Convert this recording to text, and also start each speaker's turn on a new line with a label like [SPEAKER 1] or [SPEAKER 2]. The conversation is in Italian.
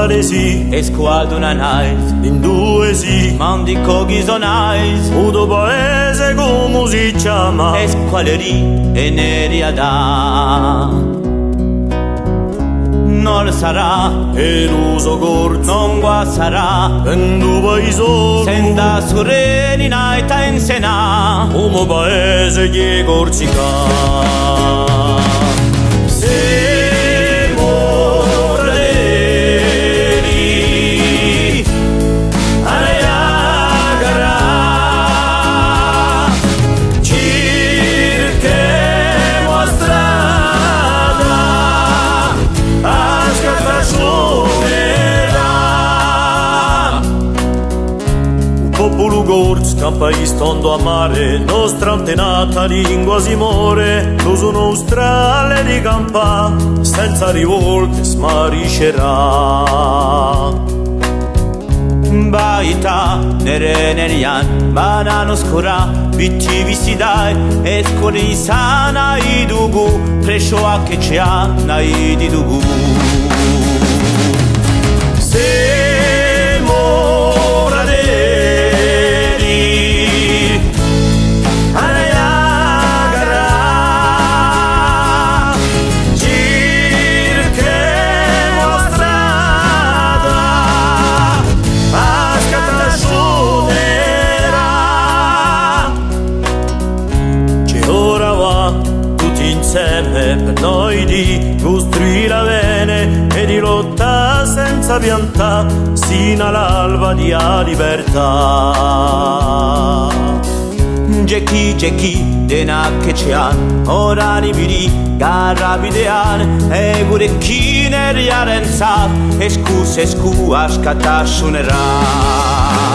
[SPEAKER 1] paresi
[SPEAKER 2] e squadra nice,
[SPEAKER 1] in due si
[SPEAKER 2] mandi coghi sonais,
[SPEAKER 1] Udo paese come si chiama
[SPEAKER 2] e squaleri e neri ada. Non sarà,
[SPEAKER 1] e l'uso corso
[SPEAKER 2] non guasarà,
[SPEAKER 1] in due paesi
[SPEAKER 2] senda surenina e ta insena,
[SPEAKER 1] come paese che Corsica. Siamo fratelli a Niagara, cerchiamo la strada a scattaccionera. Un popolo corso campa istondo a mare, nostra antenata lingua si muore, lo sono strale di campa, senza rivolte smariscerà.
[SPEAKER 2] baita nere nerian, banano scura, bici visti dai, e scuri sana i dugu, prescio a che c'è na i di dugu.
[SPEAKER 1] Siamo fratelli a Niagara, cerchiamo la strada a scattaccionera. C'è ora va tutti insieme per noi di costruire bene e di lottare senza piantà sino all'alba di a libertà.
[SPEAKER 2] Jackie, dena che c'è ora ni vidi, garra videan, e pure chi ne riarenza, e scu, a scatta suonerà.